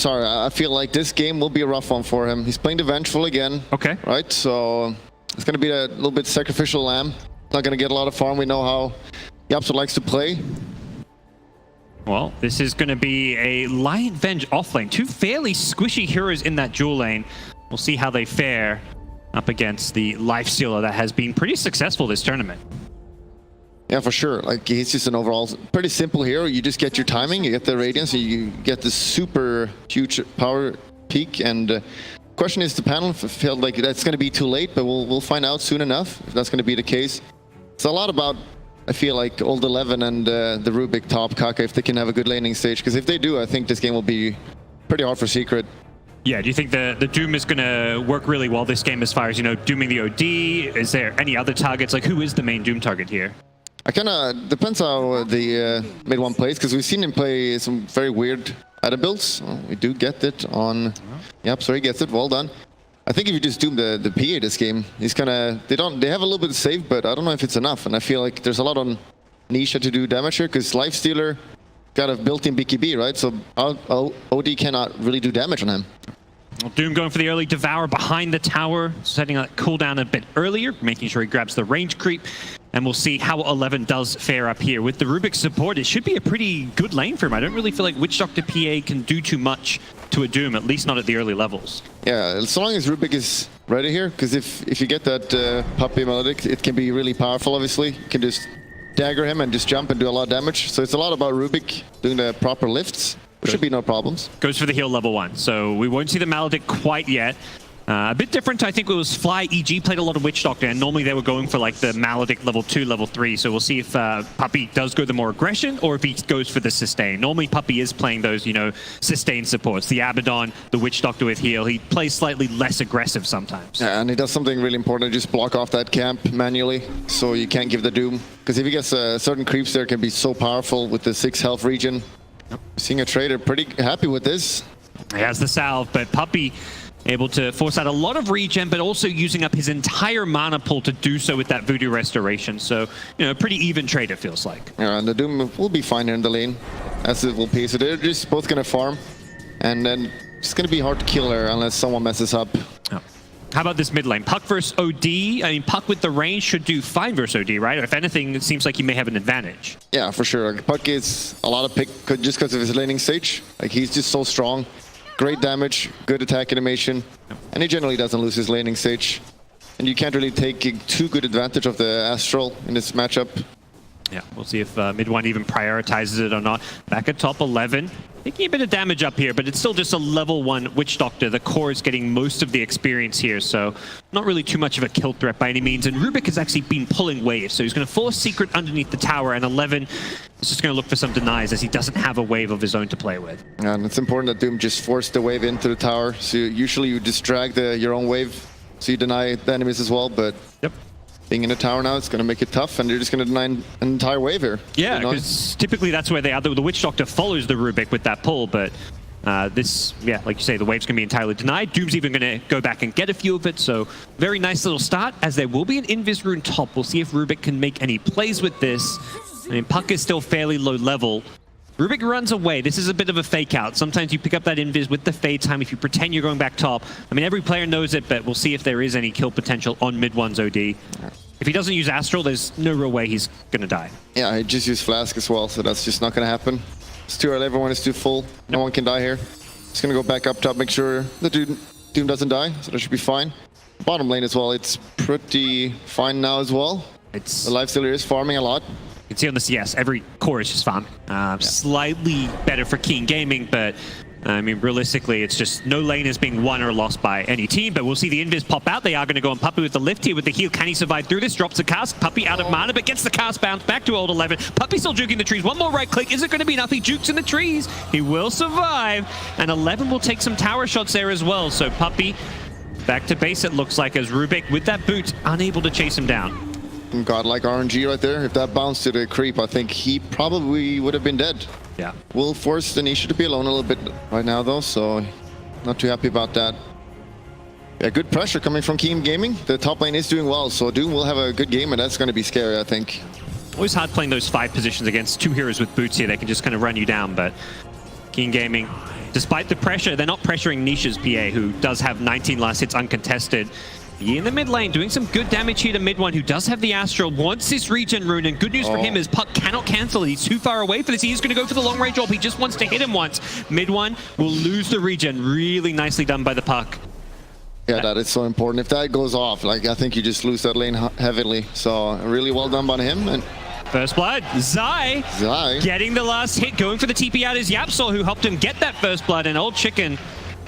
sorry, I feel like this game will be a rough one for him. He's playing the Vengeful again. Okay. Right, so it's going to be a little bit sacrificial lamb. Not going to get a lot of farm. We know how Yapso likes to play. Well, this is going to be a Light Venge offlane. Two fairly squishy heroes in that dual lane. We'll see how they fare up against the Lifestealer that has been pretty successful this tournament. Yeah, for sure. Like, he's just an overall pretty simple hero. You just get your timing, you get the radiance, and you get this super huge power peak. And question is, the panel felt like that's going to be too late, but we'll find out soon enough if that's going to be the case. It's a lot about, I feel like, Old 11 and the Rubik top Kaka, if they can have a good laning stage. Because if they do, I think this game will be pretty hard for Secret. Yeah, do you think the Doom is going to work really well this game as far as, you know, dooming the OD? Is there any other targets? Like, who is the main Doom target here? I kind of depends how the MidOne plays, because we've seen him play some very weird ADA builds. We do get it on. Yep, so he gets it. Well done. I think if you just doom the PA this game, he's kind of they have a little bit of save, but I don't know if it's enough. And I feel like there's a lot on Nisha to do damage here, because Lifestealer got a built-in BKB, right? So OD cannot really do damage on him. Doom going for the early Devour behind the tower, setting that cooldown a bit earlier, making sure he grabs the range creep. And we'll see how 11 does fare up here. With the Rubik support, it should be a pretty good lane for him. I don't really feel like Witch Doctor PA can do too much to a Doom, at least not at the early levels. Yeah, as long as Rubik is ready here, because if you get that Puppy Melodic, it can be really powerful, obviously. You can just dagger him and just jump and do a lot of damage. So it's a lot about Rubik doing the proper lifts. There should be no problems. Goes for the heal level 1, so we won't see the Maledict quite yet. A bit different, I think it was Fly EG played a lot of Witch Doctor, and normally they were going for like the Maledict level 2, level 3, so we'll see if Puppy does go the more aggression or if he goes for the sustain. Normally Puppy is playing those, you know, sustain supports. The Abaddon, the Witch Doctor with heal, he plays slightly less aggressive sometimes. Yeah, and he does something really important, just block off that camp manually, so you can't give the Doom. Because if he gets certain creeps there, can be so powerful with the 6 health regen. Yep. Seeing a trader pretty happy with this. He has the salve, but Puppy able to force out a lot of regen, but also using up his entire mana pool to do so with that Voodoo Restoration. So, you know, pretty even trade, it feels like. Yeah, and the Doom will be fine here in the lane, as it will be. So they're just both going to farm, and then it's going to be hard to kill her unless someone messes up. Oh. How about this mid lane? Puck versus OD. I mean, Puck with the range should do fine versus OD, right? Or if anything, it seems like he may have an advantage. Yeah, for sure. Puck is a lot of pick just because of his laning stage. Like, he's just so strong. Great damage, good attack animation, and he generally doesn't lose his laning stage. And you can't really take too good advantage of the Astral in this matchup. Yeah, we'll see if MidOne even prioritizes it or not. Back at top 11, taking a bit of damage up here, but it's still just a level 1 Witch Doctor. The core is getting most of the experience here, so not really too much of a kill threat by any means. And Rubik has actually been pulling waves, so he's going to force Secret underneath the tower, and 11 is just going to look for some denies as he doesn't have a wave of his own to play with. And it's important that Doom just force the wave into the tower, so usually you just drag your own wave, so you deny the enemies as well, but yep. Being in the tower now, it's going to make it tough, and they're just going to deny an entire wave here. Yeah, because typically that's where they are. The Witch Doctor follows the Rubik with that pull, but this, yeah, like you say, the wave's going to be entirely denied. Doom's even going to go back and get a few of it, so very nice little start, as there will be an Invis rune top. We'll see if Rubik can make any plays with this. I mean, Puck is still fairly low level. Rubik runs away. This is a bit of a fake out. Sometimes you pick up that invis with the fade time if you pretend you're going back top. I mean, every player knows it, but we'll see if there is any kill potential on MidOne's OD. If he doesn't use Astral, there's no real way he's going to die. Yeah, he just used Flask as well, so that's just not going to happen. It's too early. Everyone is too full. No one can die here. Just going to go back up top, make sure the Doom doesn't die, so that should be fine. Bottom lane as well, it's pretty fine now as well. The Lifestealer is farming a lot. You can see on the CS, every core is just farming. Slightly better for Keen Gaming, but I mean, realistically, it's just no lane is being won or lost by any team, but we'll see the Invis pop out. They are going to go on Puppy with the lift here with the heal. Can he survive through this? Drops the cast. Puppy out of mana, but gets the cast bounce back to old 11. Puppy still juking the trees. One more right click. Is it going to be enough? He jukes in the trees. He will survive, and 11 will take some tower shots there as well. So Puppy back to base, it looks like, as Rubik with that boot, unable to chase him down. Godlike RNG right there. If that bounced to the creep, I think he probably would have been dead. Yeah. Will force Tanisha to be alone a little bit right now, though, so not too happy about that. Yeah, good pressure coming from Keen Gaming. The top lane is doing well, so Doom will have a good game, and that's going to be scary, I think. Always hard playing those 5 positions against 2 heroes with boots here. They can just kind of run you down, but King Gaming, despite the pressure, they're not pressuring Nisha's PA, who does have 19 last hits uncontested. He in the mid lane, doing some good damage here to MidOne, who does have the Astral, wants this regen rune, and good news for him is Puck cannot cancel it. He's too far away for this. He is going to go for the long range orb. He just wants to hit him once. MidOne will lose the regen. Really nicely done by the Puck. Yeah, that is so important. If that goes off, like, I think you just lose that lane heavily. So really well done by him. And first blood, Zai getting the last hit, going for the TP out is Yapsol, who helped him get that first blood, and Old Chicken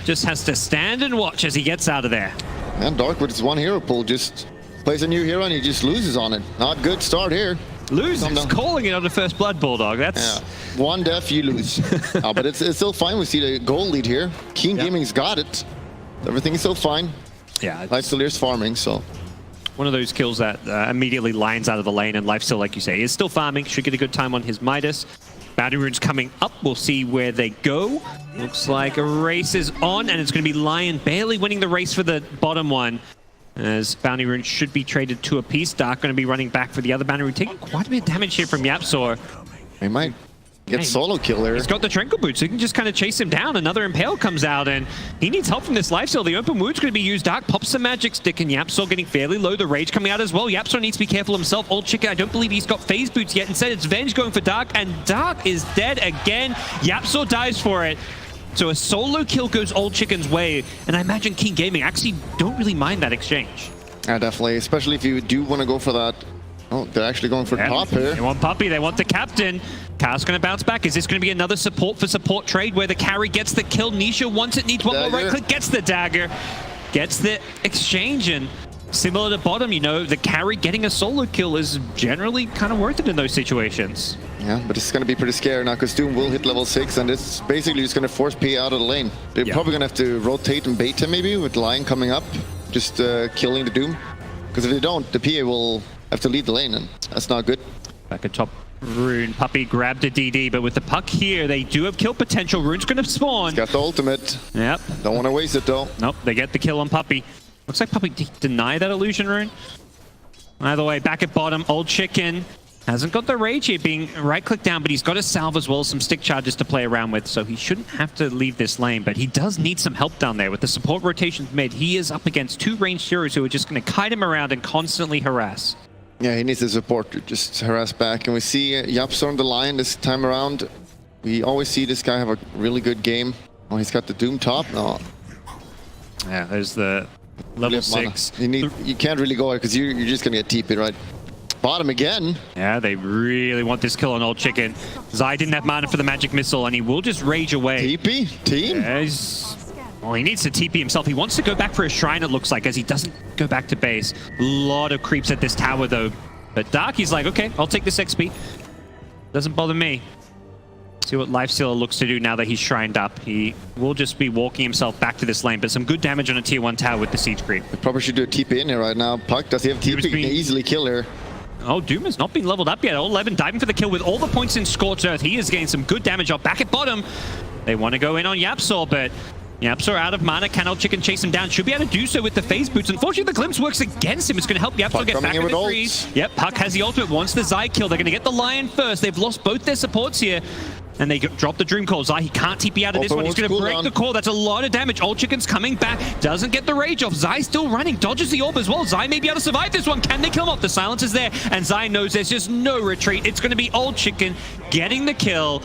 just has to stand and watch as he gets out of there. And Dark with his one hero pool just plays a new hero and he just loses on it. Not good start here. Loses, calling it on the first blood, Bulldog. That's one death, you lose. But it's still fine. We see the goal lead here. King Gaming's got it. Everything is still fine. Yeah, Lifesteal's farming, so one of those kills that immediately lines out of the lane, and Lifesteal, like you say, is still farming. Should get a good time on his Midas. Bounty runes coming up. We'll see where they go. Looks like a race is on, and it's going to be Lion barely winning the race for the bottom one, as bounty runes should be traded to a piece. Dark going to be running back for the other bounty rune, taking quite a bit of damage here from Yapsor. He might get solo kill there. He's got the Tranquil Boots, so he can just kind of chase him down. Another Impale comes out, and he needs help from this Lifesteal. The Open Wound's going to be used. Dark pops the Magic Stick, and Yapsor getting fairly low. The Rage coming out as well. Yapsor needs to be careful himself. Old Chicken, I don't believe he's got Phase Boots yet. Instead, it's Venge going for Dark, and Dark is dead again. Yapsor dies for it. So a solo kill goes Old Chicken's way, and I imagine King Gaming actually don't really mind that exchange. Yeah, definitely, especially if you do want to go for that. Oh, they're actually going for top here. They want Puppey, they want the captain. Car's going to bounce back. Is this going to be another support for support trade where the carry gets the kill? Nisha wants it, needs one more right click, gets the dagger, gets the exchange, and similar to bottom, you know, the carry getting a solo kill is generally kind of worth it in those situations. Yeah, but it's going to be pretty scary now because Doom will hit level 6, and it's basically just going to force P out of the lane. They're probably going to have to rotate and bait him maybe with Lion coming up, just killing the Doom. Because if they don't, the PA will have to lead the lane, and that's not good. Back at top, Rune. Puppey grabbed a DD, but with the Puck here, they do have kill potential. Rune's going to spawn. He's got the ultimate. Yep. Don't want to waste it, though. Nope, they get the kill on Puppey. Looks like Puppey denied that illusion rune. Either way, back at bottom, Old Chicken hasn't got the rage here, being right-click down, but he's got a salve as well as some stick charges to play around with, so he shouldn't have to leave this lane, but he does need some help down there. With the support rotations mid, he is up against two ranged heroes who are just going to kite him around and constantly harass. Yeah, he needs the support to just harass back, and we see Yapsor on the line this time around. We always see this guy have a really good game. Oh, he's got the Doom top. No. Yeah, there's the level 6. You can't really go because you're just going to get TP'd, right? Bottom again. Yeah, they really want this kill on Old Chicken. Zai didn't have mana for the magic missile, and he will just rage away. TP? Team? Yeah, well, he needs to TP himself. He wants to go back for a shrine, it looks like, as he doesn't go back to base. A lot of creeps at this tower, though. But Dark, he's like, okay, I'll take this XP. Doesn't bother me. See what Lifestealer looks to do now that he's shrined up. He will just be walking himself back to this lane, but some good damage on a tier 1 tower with the siege creep. We probably should do a TP in here right now. Puck, does he have TP? He can easily kill her. Oh, Doom has not been leveled up yet. Old 11 diving for the kill with all the points in Scorched Earth. He is getting some good damage off. Back at bottom, they want to go in on Yapsor, but Yapsor out of mana. Can Old Chicken chase him down? Should be able to do so with the phase boots. Unfortunately, the glimpse works against him. It's going to help Yapsor get back in the freeze. Yep, Puck has the ultimate. Wants the Zai kill. They're going to get the Lion first. They've lost both their supports here. And they drop the Dream Call. Zai, he can't TP out of this one. He's going to break the core. That's a lot of damage. Old Chicken's coming back. Doesn't get the rage off. Zai still running. Dodges the orb as well. Zai may be able to survive this one. Can they kill him off? The silence is there. And Zai knows there's just no retreat. It's going to be Old Chicken getting the kill.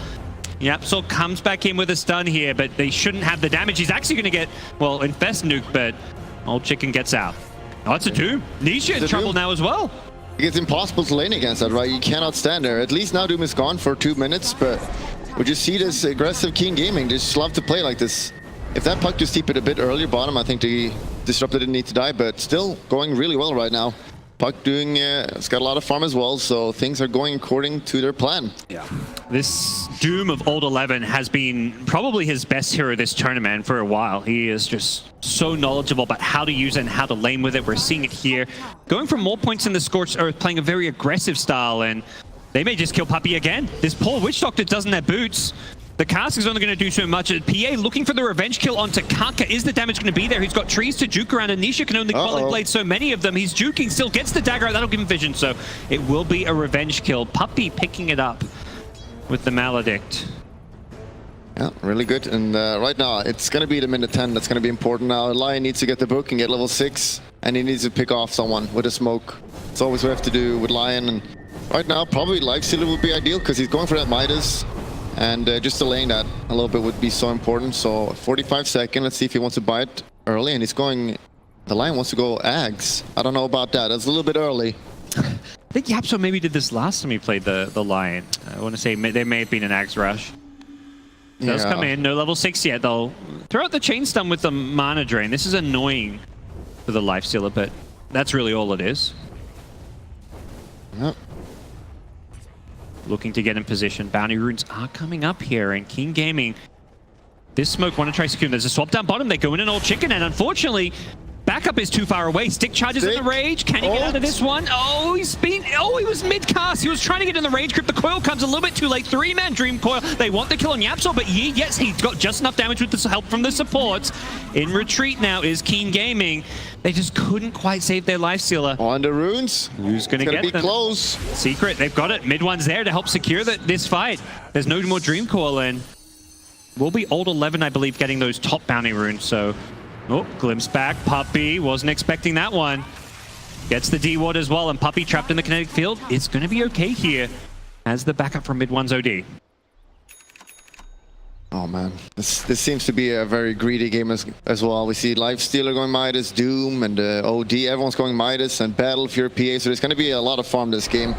Yapsor comes back in with a stun here, but they shouldn't have the damage. He's actually going to get, well, Infest nuke, but Old Chicken gets out. Oh, it's a Doom. Nisha in trouble now as well. It's impossible to lane against that, right? You cannot stand there. At least now Doom is gone for 2 minutes, but we just see this aggressive King Gaming just love to play like this. If that Puck just TP'd a bit earlier bottom, I think the Disruptor didn't need to die, but still going really well right now. Puck doing, it's got a lot of farm as well, so things are going according to their plan. Yeah. This Doom of Old 11 has been probably his best hero this tournament for a while. He is just so knowledgeable about how to use it and how to lane with it. We're seeing it here. Going for more points in the Scorched Earth, playing a very aggressive style, and they may just kill Puppey again. This poor Witch Doctor doesn't have boots. The cask is only going to do so much. PA looking for the revenge kill onto Kaka. Is the damage going to be there? He's got trees to juke around, and Nisha can only Quelling Blade so many of them. He's juking, still gets the dagger out. That'll give him vision, so it will be a revenge kill. Puppey picking it up with the Maledict. Yeah, really good. And right now, it's going to be the minute 10 that's going to be important now. Lion needs to get the book and get level 6, and he needs to pick off someone with a smoke. It's always what we have to do with Lion. And right now, probably Lifestealer would be ideal because he's going for that Midas. And just delaying that a little bit would be so important. So 45 seconds. Let's see if he wants to buy it early. And he's going... The Lion wants to go Ags. I don't know about that. That's a little bit early. I think Yapso maybe did this last time he played the Lion. I want to say there may have been an Ags rush. Does come in, no level 6 yet. They'll throw out the chain stun with the mana drain. This is annoying for the Lifestealer, but that's really all it is. Yep. Looking to get in position. Bounty runes are coming up here, and King Gaming, this smoke want to try secure. There's a swap down bottom. They go in an old chicken, and unfortunately, backup is too far away. Stick charges in the rage. Can he get out of this one? Oh, he was mid-cast. He was trying to get in the rage grip. The coil comes a little bit too late. 3-man Dream Coil. They want the kill on Yapso, but yes, he got just enough damage with the help from the supports. In retreat now is Keen Gaming. They just couldn't quite save their Lifestealer. On the runes. Who's going to get them? It's going to be close. Secret, they've got it. MidOne's there to help secure this fight. There's no more Dream Coil in. Will be Old 11, I believe, getting those top bounty runes, so... Oh, glimpse back. Puppey wasn't expecting that one. Gets the D-ward as well, and Puppey trapped in the kinetic field. It's going to be okay here as the backup from MidOne's OD. Oh man, this seems to be a very greedy game as well. We see Lifestealer going Midas, Doom, and OD. Everyone's going Midas and Battle for your PA. So there's going to be a lot of farm this game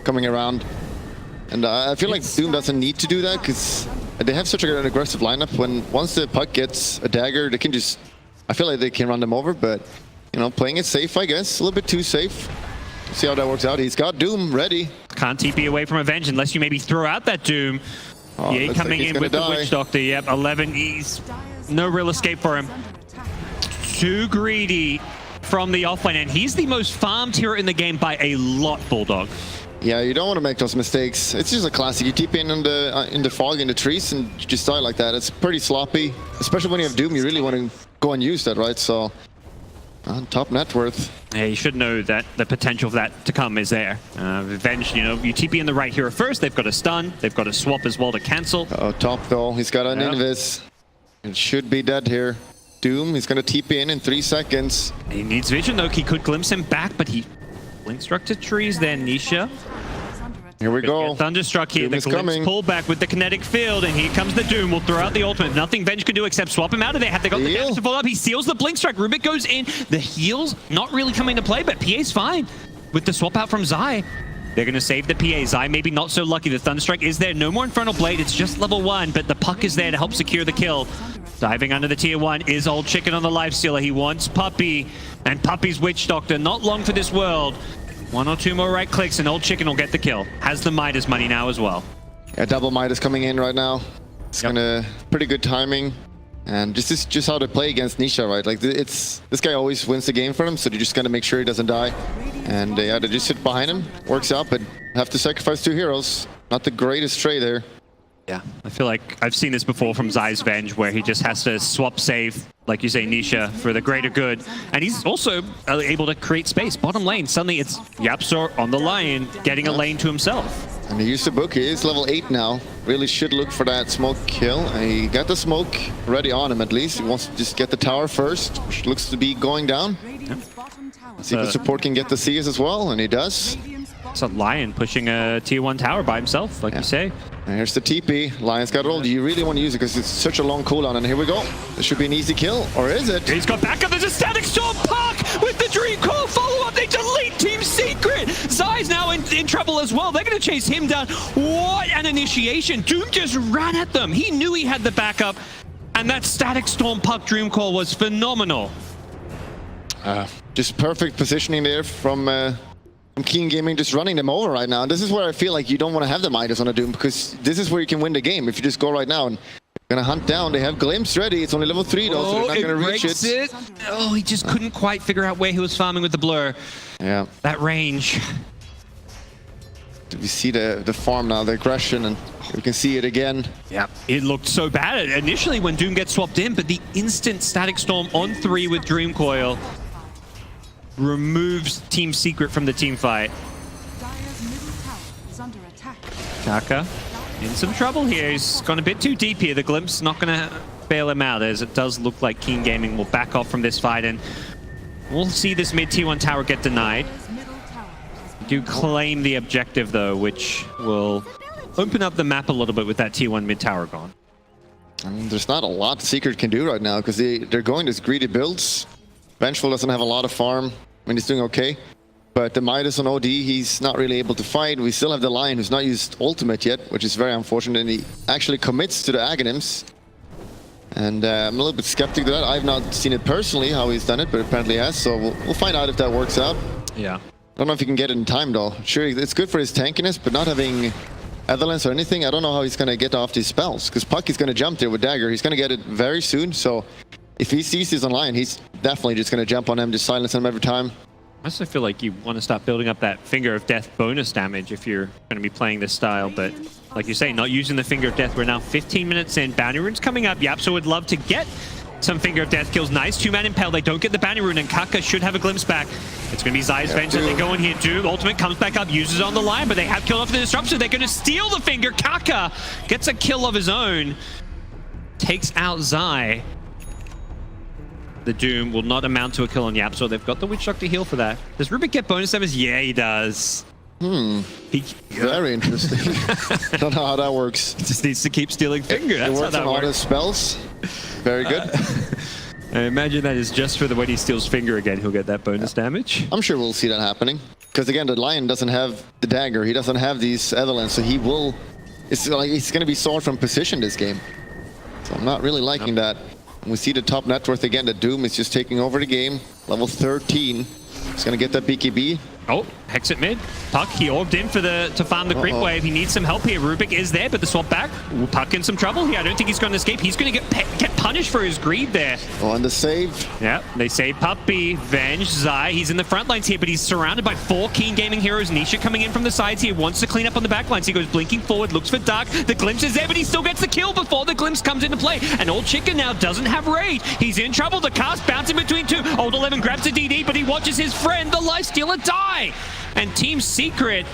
coming around. And I feel like Doom doesn't need to do that because they have such an aggressive lineup. Once the puck gets a dagger, they can just... I feel like they can run them over, but, you know, playing it safe, I guess. A little bit too safe. See how that works out. He's got Doom ready. Can't TP away from Avenge unless you maybe throw out that Doom. Oh, yeah, coming in with the Witch Doctor. Yep, 11. He's no real escape for him. Too greedy from the offlane, and he's the most farmed hero in the game by a lot, Bulldog. Yeah, you don't want to make those mistakes. It's just a classic. You TP in the fog in the trees and you just die like that. It's pretty sloppy, especially when you have Doom. You really want to go and use that, right? So, top net worth. Yeah, you should know that the potential for that to come is there. Revenge, you know, you TP in the right hero first. They've got a stun. They've got a swap as well to cancel. Top though. He's got an invis. It should be dead here. Doom, he's going to TP in 3 seconds. He needs vision though. He could glimpse him back, but he blink struck to trees there, Nisha. Here we go. Thunderstruck here. Doom the glimpse pull back with the kinetic field, and here comes the Doom. We'll throw out the ultimate. Nothing Venge can do except swap him out of there. They got the damage to follow up. He seals the blink strike. Rubik goes in. The heals not really coming to play, but PA's fine with the swap out from Zai. They're going to save the PA. Zai maybe not so lucky. The Thunderstrike is there. No more Infernal Blade. It's just level 1, but the puck is there to help secure the kill. Diving under the tier 1 is Old Chicken on the Lifestealer. He wants Puppey, and Puppey's Witch Doctor. Not long for this world. 1 or 2 more right clicks and Old Chicken will get the kill. Has the Midas money now as well. Yeah, double Midas coming in right now. It's gonna pretty good timing. And this is just how to play against Nisha, right? Like this guy always wins the game for him, so they're just gonna make sure he doesn't die. And yeah, they just sit behind him. Works out, but have to sacrifice 2 heroes. Not the greatest trade there. Yeah, I feel like I've seen this before from Zai's Venge, where he just has to swap save, like you say, Nisha, for the greater good. And he's also able to create space. Bottom lane, suddenly it's Yapso on the Lion, getting a lane to himself. And he used the book. He is level 8 now. Really should look for that smoke kill. And he got the smoke ready on him at least. He wants to just get the tower first, which looks to be going down. Yep. See if the support can get the Seers as well, and he does. It's a Lion pushing a tier 1 tower by himself, like you say. And here's the TP. Lion's got rolled. You really want to use it because it's such a long cooldown. And here we go. This should be an easy kill. Or is it? He's got backup. There's a Static Storm Puck with the Dream Coil follow-up. They delete Team Secret. Zai's now in trouble as well. They're going to chase him down. What an initiation. Doom just ran at them. He knew he had the backup. And that Static Storm Puck Dream Coil was phenomenal. Just perfect positioning there from Keen Gaming, just running them over right now. And this is where I feel like you don't want to have the Midas on a Doom, because this is where you can win the game if you just go right now and gonna hunt down. They have Glimpse ready. It's only level 3 though, so they're not gonna reach it. Oh, he just couldn't quite figure out where he was farming with the blur. Yeah. That range. We see the farm now, the aggression, and we can see it again. Yeah, it looked so bad initially when Doom gets swapped in, but the instant Static Storm on 3 with Dream Coil removes Team Secret from the team fight. Taka In some trouble here. He's gone a bit too deep here. The glimpse not going to bail him out, as it does look like Keen Gaming will back off from this fight, and we'll see this mid T1 tower get denied. Do claim the objective though, which will open up the map a little bit with that T1 mid tower gone. I mean, there's not a lot Secret can do right now because they're going this greedy builds. Vengeful doesn't have a lot of farm. I mean, he's doing okay. But the Midas on OD, he's not really able to fight. We still have the Lion who's not used ultimate yet, which is very unfortunate. And he actually commits to the Aghanims. And I'm a little bit skeptic to that. I've not seen it personally, how he's done it, but apparently he has. So we'll find out if that works out. Yeah. I don't know if he can get it in time though. Sure, it's good for his tankiness, but not having Avalanche or anything, I don't know how he's going to get off these spells. Because Puck is going to jump there with Dagger. He's going to get it very soon. So if he sees he's online, he's definitely just going to jump on him, just silence him every time. I also feel like you want to start building up that Finger of Death bonus damage if you're going to be playing this style. But like you say, not using the Finger of Death. We're now 15 minutes in. Bounty Rune's coming up. Yapso would love to get some Finger of Death kills. Nice two-man impale. They don't get the Bounty Rune, and Kaka should have a glimpse back. It's going to be Zai's Venge that they go in here. Doom ultimate comes back up, uses on the line, but they have killed off the disruption. They're going to steal the Finger. Kaka gets a kill of his own. Takes out Zai. The Doom will not amount to a kill on Yapso. They've got the Witch Doctor heal for that. Does Rubik get bonus damage? Yeah, he does. Very interesting. Don't know how that works. Just needs to keep stealing Finger. That's it works how that on works. all his spells. Very good. I imagine that is just for the when he steals Finger again, he'll get that bonus damage. I'm sure we'll see that happening. Because again, the Lion doesn't have the Dagger. He doesn't have these Avalanche, so he will... It's like he's going to be sword from position this game. So I'm not really liking that. And we see the top net worth again. The Doom is just taking over the game. Level 13. He's going to get that BKB. Oh, Hex at mid. Puck, he orbed in for to farm the creep wave. He needs some help here. Rubik is there, but the swap back. Ooh, Puck in some trouble here. I don't think he's going to escape. He's going to get punished for his greed there. On the save. Yeah, they save Puppy, Venge, Zai. He's in the front lines here, but he's surrounded by 4 Keen Gaming heroes. Nisha coming in from the sides here, wants to clean up on the back lines. He goes blinking forward, looks for Dark. The Glimpse is there, but he still gets the kill before the Glimpse comes into play. And Old Chicken now doesn't have Raid. He's in trouble. The cast bouncing between 2. Old 11 grabs a DD, but he watches his friend, the Lifestealer, die. And Team Secret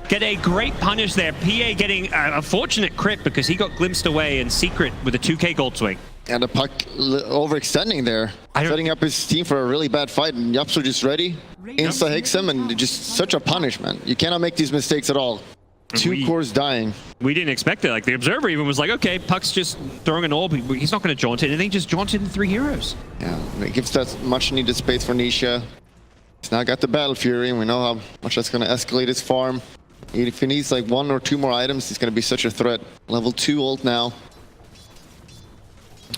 get a great punish there. PA getting a fortunate crit because he got glimpsed away, and Secret with a 2k gold swing. And the Puck overextending there. Setting up his team for a really bad fight. And Yapso just ready. Insta-hicks him, and just such a punishment. You cannot make these mistakes at all. 2 cores dying. We didn't expect it. Like, the Observer even was like, okay, Puck's just throwing an orb. He's not going to jaunt it. And they just jaunted in 3 heroes. Yeah, it gives that much needed space for Nisha. He's now got the Battle Fury, and we know how much that's going to escalate his farm. If he needs like 1 or 2 more items, he's going to be such a threat. Level 2 ult now.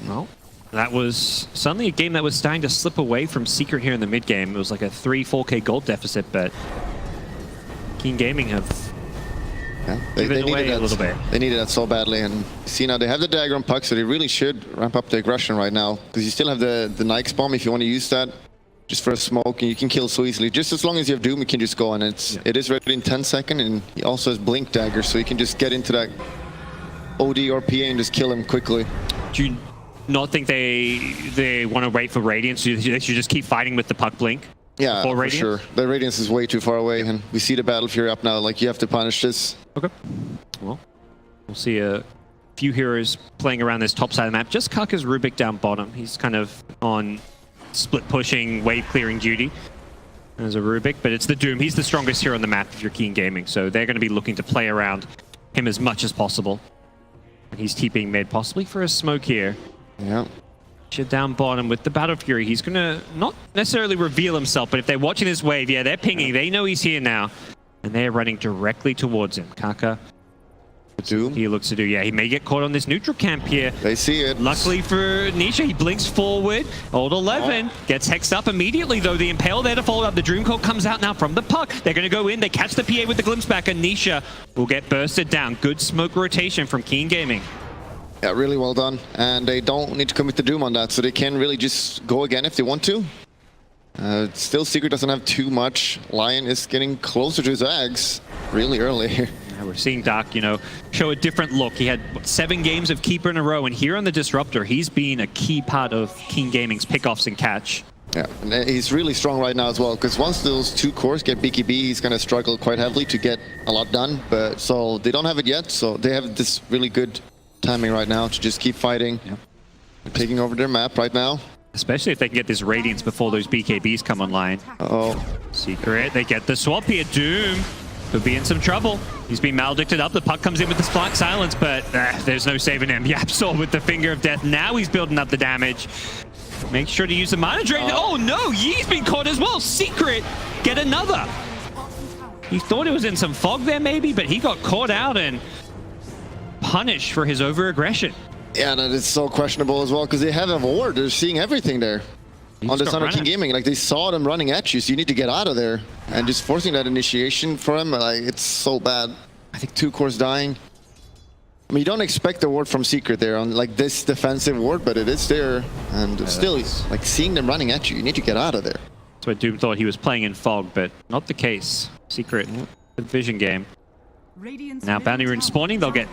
Well, that was suddenly a game that was starting to slip away from Secret here in the mid game. It was like a 3-4k gold deficit, but Keen Gaming have they given away a little bit. They needed that so badly, and see now they have the Dagger on Puck, so they really should ramp up the aggression right now, because you still have the Nike's bomb if you want to use that. Just for a smoke, and you can kill so easily. Just as long as you have Doom, you can just go on. It is ready in 10 seconds, and he also has Blink Dagger, so you can just get into that OD or PA and just kill him quickly. Do you not think they want to wait for Radiance? They should just keep fighting with the Puck Blink? Yeah, for sure. The Radiance is way too far away, and we see the Battle Fury up now. Like, you have to punish this. Okay. Well, we'll see a few heroes playing around this top side of the map. Just Kaka's Rubik down bottom. He's kind of on split pushing, wave clearing duty as a Rubik, but it's the Doom. He's the strongest hero on the map if you're Keen Gaming, so they're going to be looking to play around him as much as possible. And he's TPing mid, possibly for a smoke here. Yeah. Down bottom with the Battle Fury. He's going to not necessarily reveal himself, but if they're watching this wave, yeah, they're pinging. They know he's here now, and they're running directly towards him. Kaka. Doom. He looks to do, yeah, he may get caught on this neutral camp here. They see it. Luckily for Nisha, he blinks forward. Old 11 gets hexed up immediately, though. The Impale there to follow up. The Dream Coil comes out now from the Puck. They're going to go in. They catch the PA with the glimpse back, and Nisha will get bursted down. Good smoke rotation from Keen Gaming. Yeah, really well done. And they don't need to commit the Doom on that, so they can really just go again if they want to. Still, Secret doesn't have too much. Lion is getting closer to his Ags really early. We're seeing Doc, you know, show a different look. He had 7 games of Keeper in a row, and here on the Disruptor, he's been a key part of Keen Gaming's pickoffs and catch. Yeah, and he's really strong right now as well, because once those 2 cores get BKB, he's going to struggle quite heavily to get a lot done. But so they don't have it yet, so they have this really good timing right now to just keep fighting. Yep. They're taking over their map right now. Especially if they can get this Radiance before those BKBs come online. Oh, Secret, they get the swap here. Doom could be in some trouble. He's been maledicted up. The puck comes in with the Spark Silence, but there's no saving him. Yapsor with the Finger of Death. Now he's building up the damage. Make sure to use the Mana Drain. Oh no, Yee's been caught as well. Secret, get another. He thought it was in some fog there maybe, but he got caught out and punished for his over-aggression. yeah, that is so questionable as well, because they have a ward. They're seeing everything there. On the Thunder King Gaming, like they saw them running at you, so you need to get out of there. And just forcing that initiation for him, like it's so bad. I think 2 cores dying. I mean, you don't expect the ward from Secret there on like this defensive ward, but it is there. And still, like seeing them running at you, you need to get out of there. That's what Doom thought he was playing in fog, but not the case. Secret, good vision game. Now Bounty Rune spawning, they'll get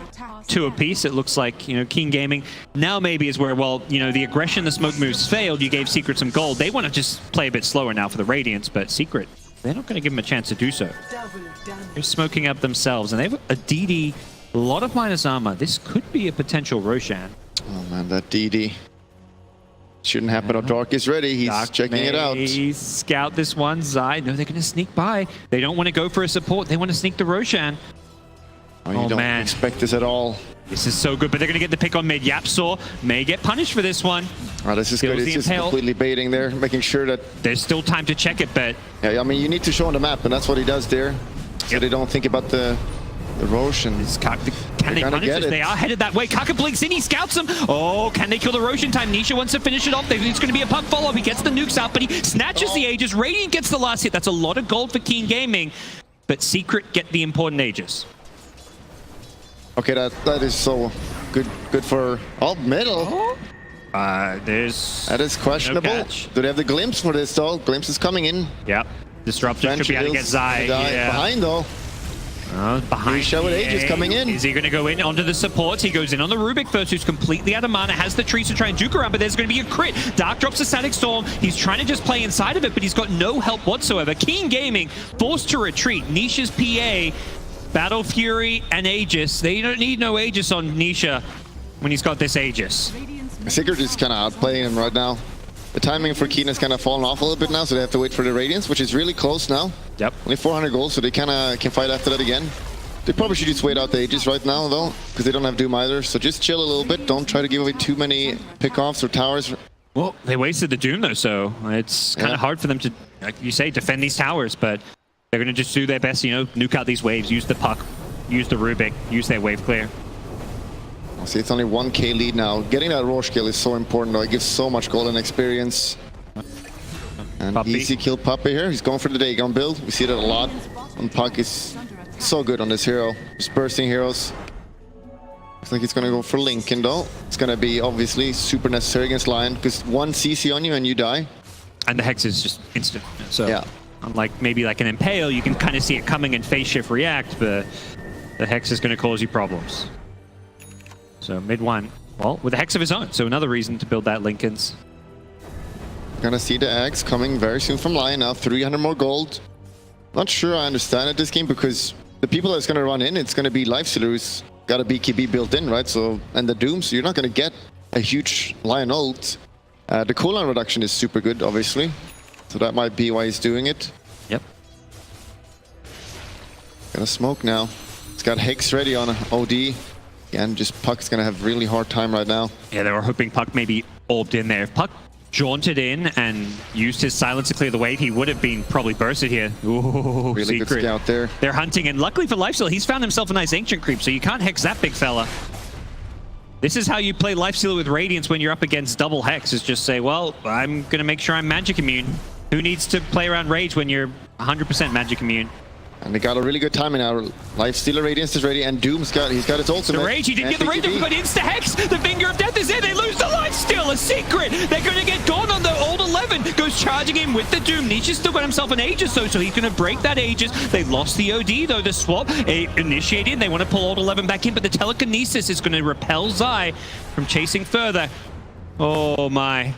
2 apiece. It looks like, you know, King Gaming now maybe is where, well, you know, the aggression, the smoke moves failed. You gave Secret some gold. They want to just play a bit slower now for the Radiance, but Secret, they're not going to give him a chance to do so. They're smoking up themselves, and they have a DD, a lot of minus armor. This could be a potential Roshan. Oh man, that DD. Shouldn't happen. Yeah. Dark is ready. He's Dark checking it out. Scout this one. Zai, no, they're going to sneak by. They don't want to go for a support. They want to sneak the Roshan. Oh, you don't expect this at all. This is so good, but they're going to get the pick on mid. Yapsor may get punished for this one. Oh, this is good. It's just completely baiting there, making sure that... There's still time to check it, but... Yeah, I mean, you need to show on the map, and that's what he does there. So they don't think about the Roshan. Can they punish this? They are headed that way. Kaka blinks in, he scouts them. Oh, can they kill the Roshan time? Nisha wants to finish it off. It's going to be a puck follow-up. He gets the nukes out, but he snatches the Aegis. Radiant gets the last hit. That's a lot of gold for King Gaming, but Secret get the important Aegis. Okay, that is so good for middle. That is questionable. No. Do they have the glimpse for this though? Glimpse is coming in. Yep. Disruptor should be able to get Zai. Yeah. Behind though. Behind. Nisha with Aegis coming in. Is he going to go in onto the supports? He goes in on the Rubik first, who's completely out of mana, has the trees to try and juke around, but there's going to be a crit. Dark drops a Static Storm. He's trying to just play inside of it, but he's got no help whatsoever. King Gaming forced to retreat. Nisha's PA, Battle Fury, and Aegis. They don't need no Aegis on Nisha when he's got this Aegis. Secret is kind of outplaying him right now. The timing for Keen has kind of fallen off a little bit now, so they have to wait for the Radiance, which is really close now. Yep. Only 400 gold, so they kind of can fight after that again. They probably should just wait out the Aegis right now, though, because they don't have Doom either. So just chill a little bit. Don't try to give away too many pickoffs or towers. Well, they wasted the Doom, though, so it's kind of hard for them to, like you say, defend these towers, but they're going to just do their best, you know, nuke out these waves, use the puck, use the Rubik, use their wave clear. See, it's only 1k lead now. Getting that Roche kill is so important, though. It gives so much golden experience. And Puppey. Easy kill Puppey here. He's going for the Dagon build. We see that a lot. And Puck is so good on this hero. Just bursting heroes. Looks like he's going to go for Lincoln, though. It's going to be, obviously, super necessary against Lion, because one CC on you and you die. And the Hex is just instant. So, yeah. Unlike maybe like an Impale, you can kind of see it coming and phase shift react, but the Hex is going to cause you problems. So MidOne, well, with a Hex of his own, so another reason to build that Lincoln's. Gonna see the eggs coming very soon from Lion now, 300 more gold. Not sure I understand at this game, because the people that's gonna run in, it's gonna be Lifestealer who's got a BKB built in, right? So, and the Doom, so you're not gonna get a huge Lion ult. The cooldown reduction is super good, obviously. So that might be why he's doing it. Yep. Gonna smoke now. It's got Hex ready on OD. And just Puck's gonna have really hard time right now. Yeah, they were hoping Puck maybe orbed in there. If Puck jaunted in and used his silence to clear the wave, he would have been probably bursted here. Ooh, really Secret. Good scout there. They're hunting, and luckily for Lifesteal, he's found himself a nice Ancient Creep, so you can't Hex that big fella. This is how you play Lifesteal with Radiance when you're up against double Hex, is just say, well, I'm gonna make sure I'm magic immune. Who needs to play around Rage when you're 100% magic immune? And they got a really good timing now. Lifestealer Radiance is ready, and he's got his ultimate. The Rage, he didn't get the Rage, but insta-Hex! The Finger of Death is in, they lose the Lifesteal! A Secret! They're gonna get gone on the old 11! Goes charging in with the Doom. Nisha's still got himself an Aegis though, so he's gonna break that Aegis. They lost the OD though, the swap initiated. They want to pull old 11 back in, but the Telekinesis is gonna repel Zai from chasing further. Oh my.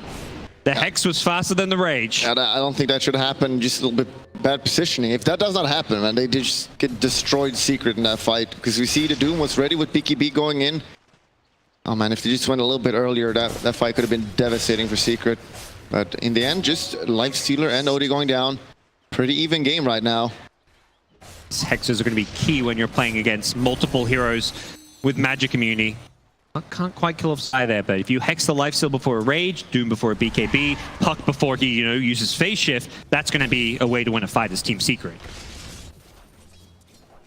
The Hex was faster than the Rage. And I don't think that should happen. Just a little bit bad positioning. If that does not happen, man, they just get destroyed Secret in that fight. Because we see the Doom was ready with BKB going in. Oh man, if they just went a little bit earlier, that fight could have been devastating for Secret. But in the end, just Lifestealer and OD going down. Pretty even game right now. These Hexes are going to be key when you're playing against multiple heroes with magic immunity. I can't quite kill off Psy there, but if you Hex the Lifesteal before a Rage, Doom before a BKB, Puck before he, uses Phase Shift, that's going to be a way to win a fight as Team Secret.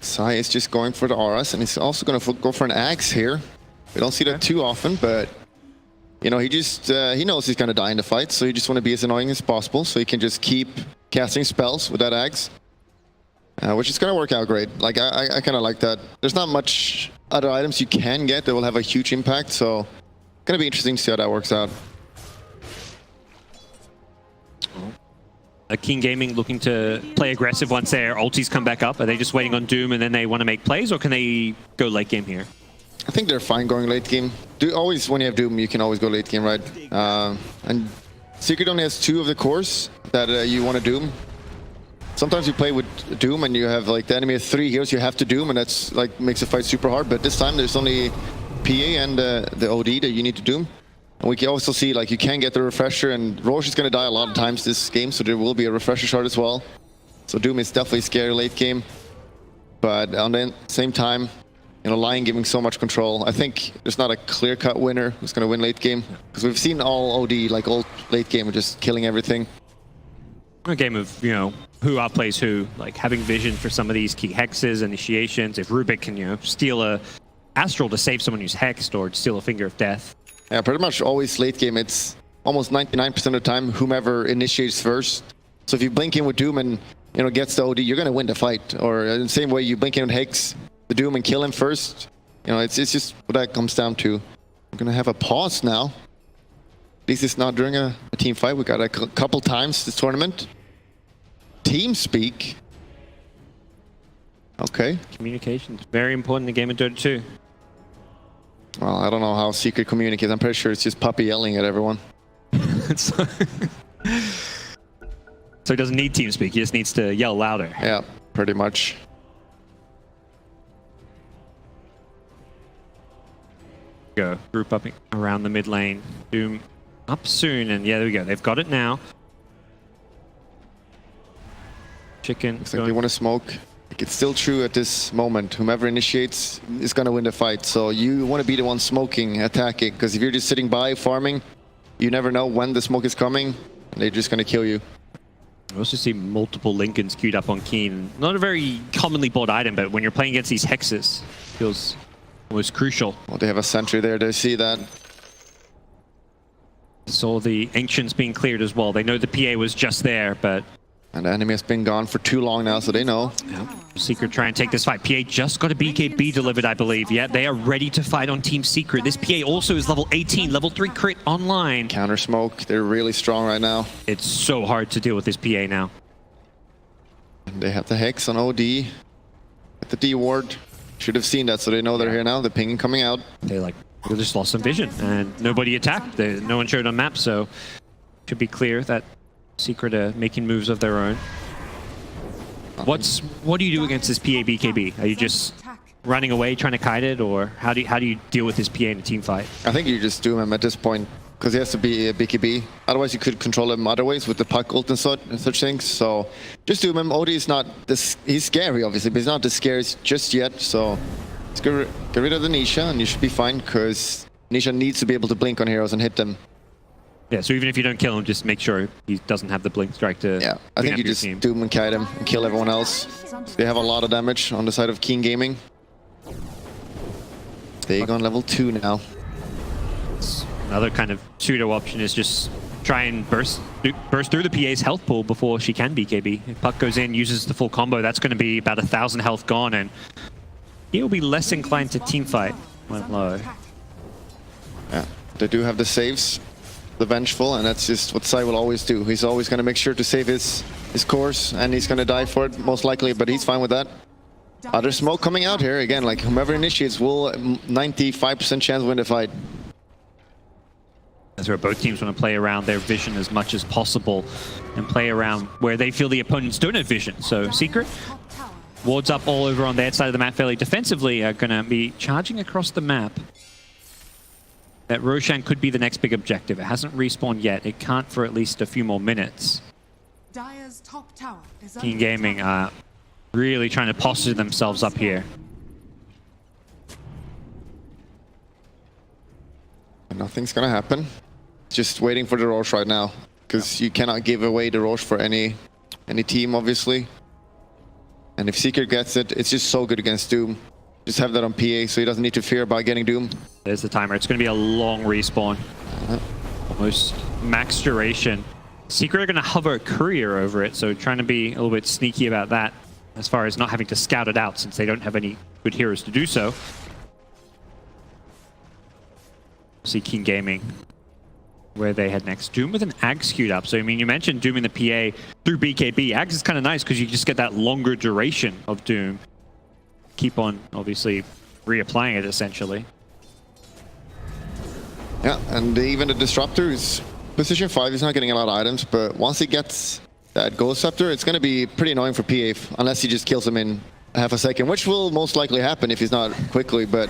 Psy is just going for the auras, and he's also going to go for an Axe here. We don't see that too often, but he just he knows he's going to die in the fight, so you just want to be as annoying as possible, so he can just keep casting spells with that Axe, which is going to work out great. Like I kind of like that. There's not much other items you can get that will have a huge impact, so going to be interesting to see how that works out. King Gaming looking to play aggressive once their ultis come back up. Are they just waiting on Doom and then they want to make plays, or can they go late game here? I think they're fine going late game. Always, when you have Doom, you can always go late game, right? And Secret only has 2 of the cores that you want to Doom. Sometimes you play with Doom and you have like the enemy has 3 heroes you have to Doom, and that's like makes the fight super hard. But this time there's only PA and the OD that you need to Doom. And we can also see like you can get the refresher, and Roche is going to die a lot of times this game, so there will be a refresher shard as well. So Doom is definitely scary late game. But on the same time, Lion giving so much control. I think there's not a clear-cut winner who's going to win late game, because we've seen all OD like all late game are just killing everything. A game of who outplays who, like having vision for some of these key hexes, initiations. If Rubik can steal a Astral to save someone who's hexed, or steal a Finger of Death. Yeah, pretty much always late game. It's almost 99% of the time whomever initiates first. So if you blink in with Doom and gets the OD, you're going to win the fight. Or in the same way you blink in with Hex the Doom and kill him first. It's just what that comes down to. We're going to have a pause now. At least it's not during a team fight. We got a couple times this tournament. Team speak. Okay. Communication is very important in the game of Dota 2. Well, I don't know how Secret communicates. I'm pretty sure it's just Puppy yelling at everyone. So he doesn't need team speak. He just needs to yell louder. Yeah, pretty much. Go group up around the mid lane. Doom up soon, and yeah, there we go. They've got it now. Chicken. Looks like they want to smoke. It's still true at this moment. Whomever initiates is going to win the fight. So you want to be the one smoking, attacking, because if you're just sitting by farming, you never know when the smoke is coming, and they're just going to kill you. I also see multiple Lincolns queued up on Keen. Not a very commonly bought item, but when you're playing against these hexes, feels almost crucial. Well, they have a sentry there. They see that. Saw the Ancients being cleared as well. They know the PA was just there, but... And the enemy has been gone for too long now, so they know. Yep. Secret try and take this fight. PA just got a BKB delivered, I believe. Yeah, they are ready to fight on Team Secret. This PA also is level 18, level 3 crit online. Counter smoke. They're really strong right now. It's so hard to deal with this PA now. And they have the Hex on OD. At the D ward. Should have seen that, so they know they're here now. The ping coming out. They just lost some vision, and nobody attacked. No one showed on map, so should be clear that Secret are making moves of their own. What do you do against this PA BKB? Are you just running away, trying to kite it, or how do you deal with this PA in a team fight? I think you just doom him at this point, because he has to be a BKB. Otherwise, you could control him other ways with the puck ult and such things. So just doom him. OD is not this. He's scary, obviously, but he's not the scariest just yet. So let's get rid of the Nisha, and you should be fine, because Nisha needs to be able to blink on heroes and hit them. Yeah, so even if you don't kill him, just make sure he doesn't have the blink strike to... Yeah, I think you just doom and kite him and kill everyone else. They have a lot of damage on the side of King Gaming. They go on level 2 now. Another kind of pseudo option is just try and burst through the PA's health pool before she can BKB. If Puck goes in, uses the full combo, that's going to be about 1,000 health gone, and he'll be less inclined to teamfight when low. Yeah, they do have the saves. The Vengeful, and that's just what Psy will always do. He's always going to make sure to save his course, and he's going to die for it most likely, but he's fine with that. There's smoke coming out here again. Like whomever initiates will 95% chance win the fight. That's where both teams want to play around their vision as much as possible and play around where they feel the opponents don't have vision. So Secret, wards up all over on their side of the map fairly defensively, are going to be charging across the map. That Roshan could be the next big objective. It hasn't respawned yet. It can't for at least a few more minutes. Team Gaming are really trying to posture themselves up here. Nothing's gonna happen. Just waiting for the Roche right now, because you cannot give away the Roche for any team, obviously. And if Secret gets it, it's just so good against Doom. Just have that on PA, so he doesn't need to fear about getting Doom. There's the timer. It's going to be a long respawn. Almost max duration. Secret are going to hover a courier over it, so trying to be a little bit sneaky about that, as far as not having to scout it out, since they don't have any good heroes to do so. See King Gaming, where they head next. Doom with an Ags queued up. So, I mean, you mentioned Doom in the PA through BKB. Ags is kind of nice because you just get that longer duration of Doom. Keep on, obviously, reapplying it, essentially. Yeah, and even the Disruptor is position 5. He's not getting a lot of items, but once he gets that Ghost Scepter, it's going to be pretty annoying for PA, unless he just kills him in half a second, which will most likely happen if he's not quickly, but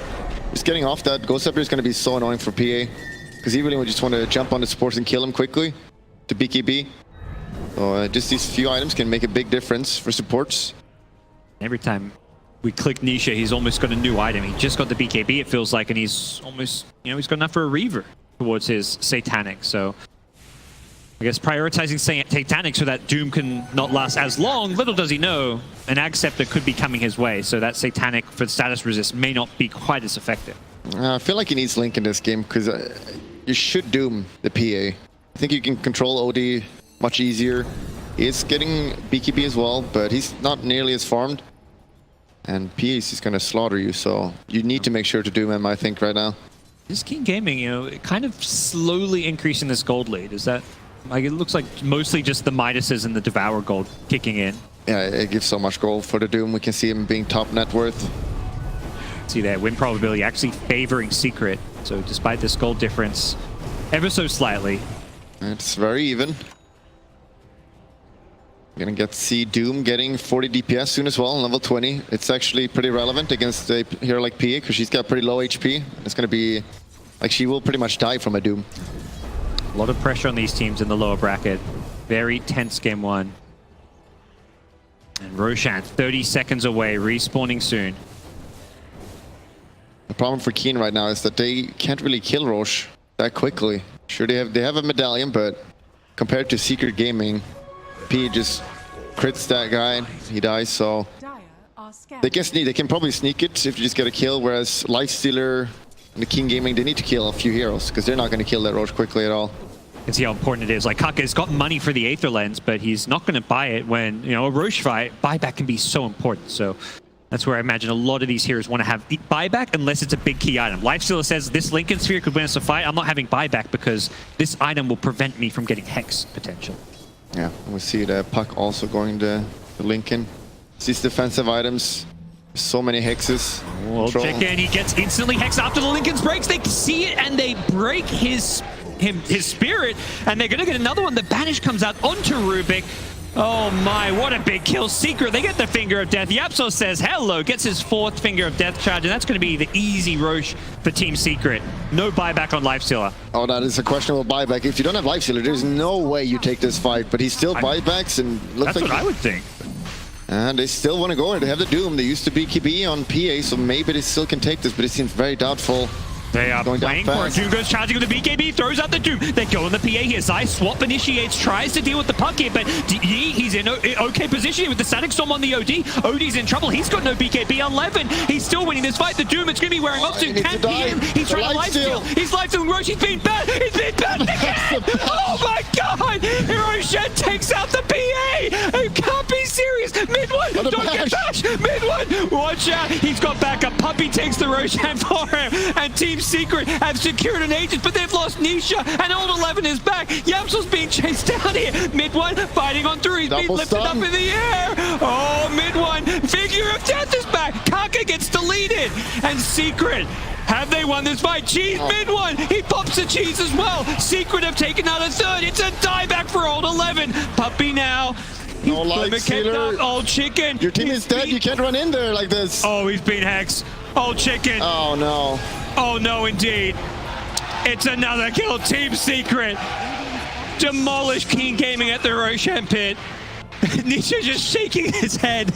just getting off that Ghost Scepter is going to be so annoying for PA, because he really would just want to jump on the supports and kill him quickly to BKB. So just these few items can make a big difference for supports. Every time we click Nisha, he's almost got a new item. He just got the BKB, it feels like, and he's almost, you know, he's got enough for a Reaver towards his Satanic. So I guess prioritizing Satanic so that Doom can not last as long. Little does he know, an Ag Scepter could be coming his way, so that Satanic for status resist may not be quite as effective. I feel like he needs Link in this game, because you should Doom the PA. I think you can control OD much easier. He is getting BKB as well, but he's not nearly as farmed. And PA is just going to slaughter you, so you need to make sure to Doom him, I think, right now. This King Gaming, you know, kind of slowly increasing this gold lead. Is that, like, it looks like mostly just the Midases and the Devourer gold kicking in. Yeah, it gives so much gold for the Doom. We can see him being top net worth. See that win probability actually favoring Secret. So despite this gold difference, ever so slightly. It's very even. We're gonna get to see Doom getting 40 DPS soon as well, level 20. It's actually pretty relevant against a hero like PA, because she's got pretty low HP. It's gonna be, like, she will pretty much die from a Doom. A lot of pressure on these teams in the lower bracket. Very tense game one. And Roshan, 30 seconds away, respawning soon. The problem for Keen right now is that they can't really kill Roche that quickly. Sure, they have a medallion, but compared to Secret Gaming, P just crits that guy, he dies, so they can probably sneak it if you just get a kill, whereas Lifestealer and the King Gaming, they need to kill a few heroes, because they're not going to kill that Roche quickly at all. You can see how important it is. Like, Kaka's got money for the Aether Lens, but he's not going to buy it when, you know, a Roche fight, buyback can be so important. So that's where I imagine a lot of these heroes want to have buyback unless it's a big key item. Lifestealer says this Lincoln Sphere could win us a fight. I'm not having buyback because this item will prevent me from getting Hex potential. Yeah, we see the Puck also going to Lincoln. These defensive items, so many hexes. Well, check in, he gets instantly Hex after the Lincoln's breaks. They see it and they break his spirit, and they're gonna get another one. The Banish comes out onto Rubik. Oh my, what a big kill. Secret, they get the Finger of Death. Yapso says hello, gets his 4th Finger of Death charge, and that's going to be the easy Roche for Team Secret. No buyback on Lifestealer. Oh, that is a questionable buyback. If you don't have Lifestealer, there's no way you take this fight, but he still buybacks, and looks that's like... what I would think. And they still want to go, and they have the Doom. They used to be BKB on PA, so maybe they still can take this, but it seems very doubtful. They are playing for it. Doom goes charging with the BKB, throws out the Doom. They go on the PA here. Zai swap initiates, tries to deal with the puck here, but he's in okay position with the Static Storm on the OD. OD's in trouble. He's got no BKB on Levin. He's still winning this fight. The Doom, it's going to be wearing off soon. Can't PM. He's trying to lifesteal. He's lifestealing Roche. He's been banned. He's been banned again. Oh my god! Roshan takes out the PA. It can't be serious. MidOne, don't get bashed. MidOne, watch out. He's got backup. Puppy takes the Roshan for him, and Team Secret have secured an agent, but they've lost Nisha, and Old 11 is back. Yamsel's being chased down here. MidOne fighting on through. He's being lifted up in the air. Oh, MidOne, Figure of Death is back. Kaka gets deleted, and Secret Have they won this fight? Cheese MidOne. He pops the cheese as well. Secret have taken out a third. It's a dieback for Old 11. Puppy now. No life stealer. Old Chicken. Your team is dead. You can't run in there like this. Oh, he's been Hex. Old Chicken. Oh, no. Oh, no, indeed. It's another kill. Team Secret. Demolish Keen Gaming at the Roshan pit. Nisha just shaking his head.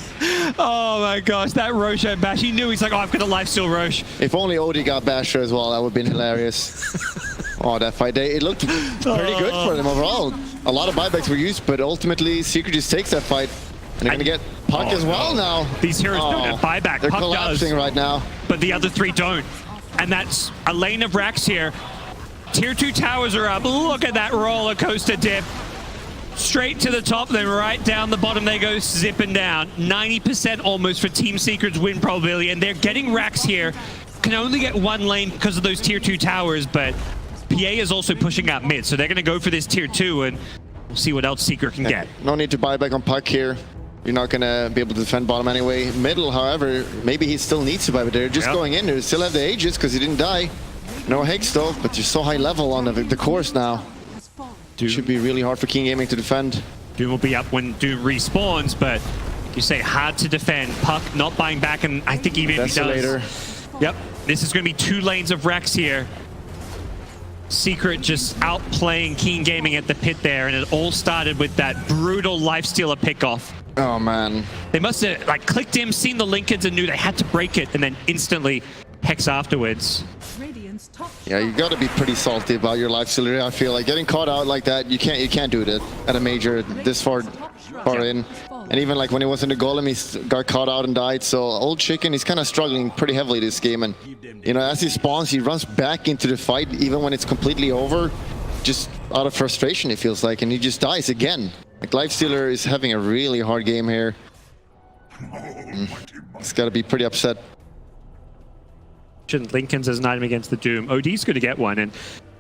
Oh my gosh, that Roshan bash. He knew, he's like, oh, I've got a life steal Rosh. If only Odie got basher as well, that would have been hilarious. Oh, that fight, it looked pretty good for them overall. A lot of buybacks were used, but ultimately Secret just takes that fight. And they're going to get Puck as well now. These heroes don't have buyback. They're Puck collapsing does, right now. but the other three don't. And that's a lane of racks here. Tier 2 towers are up. Look at that roller coaster dip. Straight to the top, then right down the bottom they go, zipping down. 90% almost for Team Secret's win probability, and they're getting racks here. Can only get one lane because of those tier 2 towers, but PA is also pushing out mid, so they're going to go for this tier 2, and we'll see what else Secret can get. No need to buy back on Puck here. You're not going to be able to defend bottom anyway. Middle, however, maybe he still needs to buy, but they're just going in. They still have the Aegis because he didn't die. No Hex though, but you're so high level on the course now. Doom. Should be really hard for King Gaming to defend. Doom will be up when Doom respawns, but you say hard to defend. Puck not buying back, and I think even if he does. Yep, this is going to be 2 lanes of Rex here. Secret just outplaying King Gaming at the pit there, and it all started with that brutal lifestealer pickoff. Oh man. They must have like clicked him, seen the Linkens, and knew they had to break it, and then instantly Hex afterwards. Yeah, you got to be pretty salty about your life stealer. I feel like getting caught out like that, you can't do it at a major this far in. And even like when he was in the golem, he got caught out and died. So Old Chicken, he's kind of struggling pretty heavily this game. And you know, as he spawns, he runs back into the fight even when it's completely over, just out of frustration it feels like, and he just dies again. Like Lifestealer is having a really hard game here. He's got to be pretty upset. Linkens as an item against the Doom. OD's going to get one, and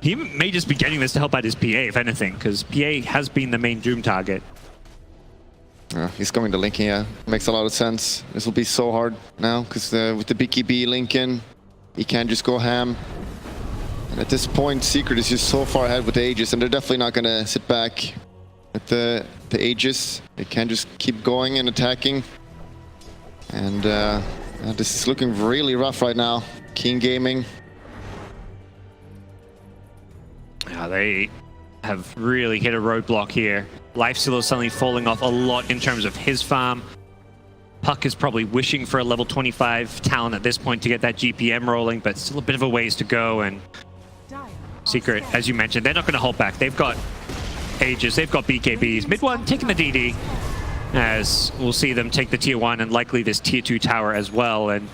he may just be getting this to help out his PA, if anything, because PA has been the main Doom target. He's going to Linken, yeah. Makes a lot of sense. This will be so hard now, because with the BKB Linken, he can't just go ham. And at this point, Secret is just so far ahead with the Aegis, and they're definitely not going to sit back at the Aegis. They can't just keep going and attacking. And this is looking really rough right now. King Gaming. Yeah, they have really hit a roadblock here. Lifestealer is suddenly falling off a lot in terms of his farm. Puck is probably wishing for a level 25 talent at this point to get that GPM rolling, but still a bit of a ways to go. And Secret, as you mentioned, they're not going to hold back. They've got Aegis, they've got BKBs. MidOne taking the DD, as we'll see them take the tier 1 and likely this tier 2 tower as well. And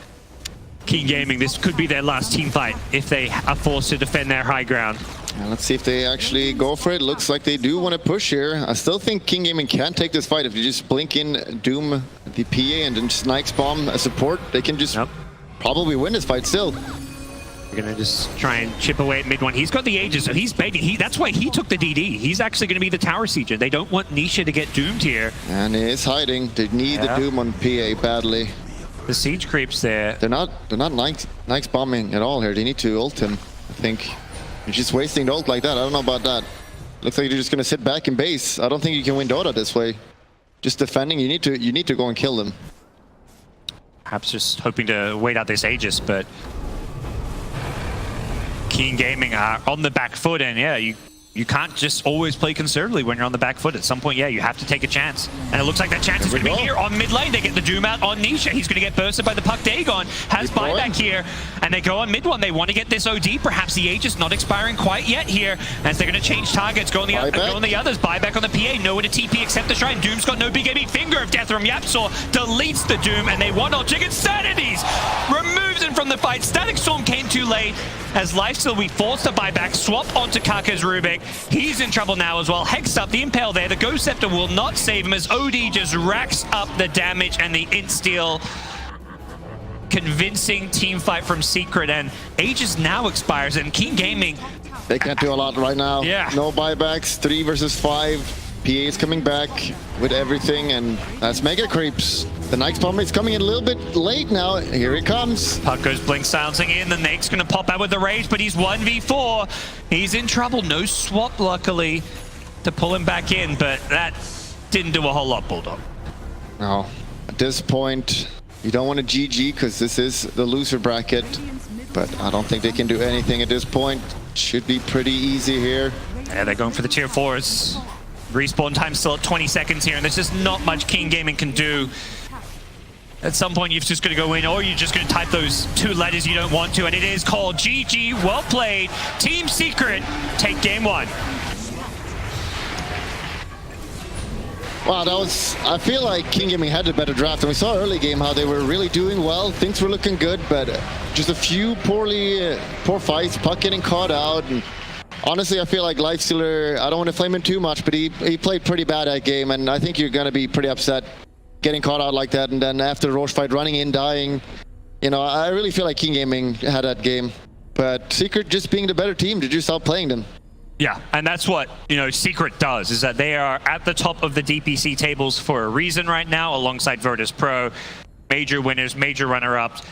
King Gaming, this could be their last team fight if they are forced to defend their high ground. And let's see if they actually go for it. Looks like they do want to push here. I still think King Gaming can take this fight. If you just blink in Doom, the PA, and then just Nikes bomb as support, they can just probably win this fight still. They're going to just try and chip away at MidOne. He's got the Aegis, so he's baiting. That's why he took the DD. He's actually going to be the tower sieger. They don't want Nisha to get doomed here. And he is hiding. They need the Doom on PA badly. The siege creeps there. They're not Nikes bombing at all here. They need to ult him, I think. You're just wasting the ult like that. I don't know about that. Looks like you're just gonna sit back in base. I don't think you can win Dota this way. Just defending, you need to go and kill them. Perhaps just hoping to wait out this Aegis, but King Gaming are on the back foot, and yeah, you can't just always play conservatively when you're on the back foot. At some point, yeah, you have to take a chance. And it looks like that chance is going to be here on mid lane. They get the Doom out on Nisha. He's going to get bursted by the Puck. Dagon has buyback here. And they go on MidOne. They want to get this OD. Perhaps the Aegis not expiring quite yet here, as they're going to change targets. Go on the others. Buyback on the PA. Nowhere to TP except the Shrine. Doom's got no BKB. Finger of Death from Yapsaw deletes the Doom, and they want Old Chicken. Sanities removes him from the fight. Static Storm came too late, as Lifesteal will be forced to buy back. Swap onto Kaka's Rubik. He's in trouble now as well. Hex up, the Impale there. The Ghost Scepter will not save him, as OD just racks up the damage and the insta-steal. Convincing team fight from Secret, and Aegis now expires, and King Gaming, they can't do a lot right now. Yeah. No buybacks, 3 versus 5. PA is coming back with everything, and that's Mega Creeps. The Nike's bomb is coming in a little bit late now. Here it comes. Puck goes blink silencing in. The Nate's going to pop out with the rage, but he's 1v4. He's in trouble. No swap, luckily, to pull him back in, but that didn't do a whole lot, Bulldog. No. At this point, you don't want to GG because this is the loser bracket, but I don't think they can do anything at this point. Should be pretty easy here. Yeah, they're going for the tier 4s. Respawn time still at 20 seconds here, and there's just not much King Gaming can do. At some point, you've just got to go in, or you're just going to type those 2 letters you don't want to, and it is called GG. Well played. Team Secret take game 1. Wow, that was... I feel like King Gaming had a better draft, and we saw early game how they were really doing well. Things were looking good, but just a few poor fights, Puck getting caught out, and honestly, I feel like Lifestealer, I don't want to flame him too much, but he played pretty bad that game, and I think you're going to be pretty upset getting caught out like that, and then after the Roche fight, running in, dying. You know, I really feel like King Gaming had that game, but Secret just being the better team, did you stop playing them? Yeah, and that's what, you know, Secret does, is that they are at the top of the DPC tables for a reason right now, alongside Virtus Pro. Major winners, major runner-ups.